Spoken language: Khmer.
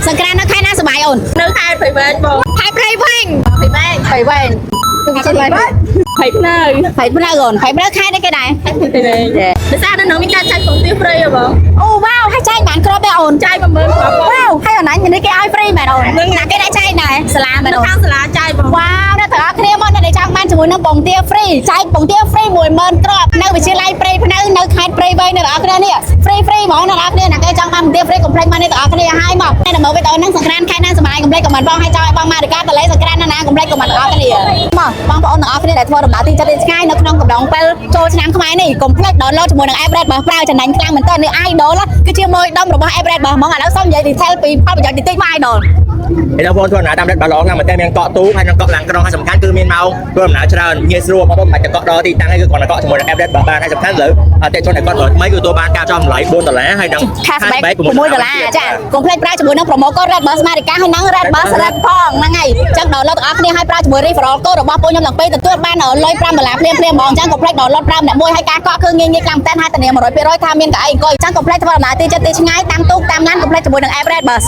សង្ក្រាននៅខែណាសប្បាយអូននៅខែព្រៃវែងបងខែព្រៃវែងព្រៃវែងព្រៃវែងព្រៃភ្នៅព្រៃភ្នៅអូនព្រៃភ្នៅខែនេះគេដែរព្រៃវែងភាសានៅនឹងមានការចាច់ពងទាព្រៃហ៎បងអូវ៉ាវហើយចែកបានគ្រាប់ទេអូនចាយ10000គ្រាប់វ៉ាវហើយអូននេះគេឲ្យហ្វ្រីមែនអូនណាគេដាក់ចែកដែរសាលាមែននៅអូនខាងសាលាចាយបងវ៉ាវអ្នកទាំងអស់គ្នាមកនៅចង់បានជាមួយនឹងពងទាហ្វ្រីចែកពងទាហ្វ្រី10000គ្រាប់នៅវិទ្យាល័យព្រៃភ្នៅនៅខេត្តព្រៃវែងអ្នកទាំងអស់គ្នានេះហ្វ្រីហ្មងអ្នកទាំងអស់គ្នាណាគេចង់បានពងទាហ្វ្រីកុំភ្លេចមកនេះទាំងអស់គ្នាហើយមកតែមើលវីដេអូហ្នឹងសង្ក្រានខែណាសប្បាយកុំភ្លេចកុំមិនបងឲ្យចង់ឲ្យបងមករីកាតលេសង្ក្រានណាកុំភ្លេចកុំមិនទាំងអស់គ្នាមកបងប្អូនទាំងអស់គ្នាដែលធ្វើដំណើរទីចិត្តទីឆ្ងាយនៅក្នុងកំឡុងពេលចូលឆ្នាំខ្មែរនេះកុំភ្លេច download ជាមួយនឹង app Red Bus ប្រើចំណេញខ្លាំងមែនតើនេះ Idol គឺជាមើលដុំរបស់ app Red Bus ហ្មងឥឡូវសូមនិយាយ detail ពីផលប្រយោជន៍តិចៗមក Idol ហើយបងប្អូនធ្វើដំណើរតាមរថបាឡងណាស់មែនតើមានកក់ទូហើយនឹងកក់ឡានក្រុងហើយសំខាន់គឺមានម៉ោងធ្វើដំណើរច្រើនងាយស្រួលបងប្អូនមិនបាច់ទៅកក់ដល់ទីតាំងហើយគឺគ្រាន់តែកក់ជាមួយនឹង app Red Bus បានហើយសំខាន់លើអតិថិជនដែលគាត់ថ្មីគឺទទួលបានការចំណាយ$4ហើយនឹង cashback $6ចាកុំភ្លេចប្រើជាមួយនឹង promo code Red Bus America ហើយនឹង Red Bus Red ផងហ្នឹងហើយអញ្ចឹង download ទាំងអស់គ្នាហើយប្រើជាមួយ referral code របស់ពួកខ្ញុំទាំងពីរទទួលបានលុយ$5ភ្លាមៗហ្មងអញ្ចឹងកុំភ្លេច download ប្រើម្នាក់មួយហើយការកក់គឺងាយៗខ្លាំងតែនហើយធានា100%ថាមានកៅអីអង្គុយអញ្ចឹងកុំភ្លេចធ្វើដំណើរទីចិត្តទីឆ្ងាយតាមទូកតាមឡានកុំភ្លេចជាមួយនឹង app Red Bus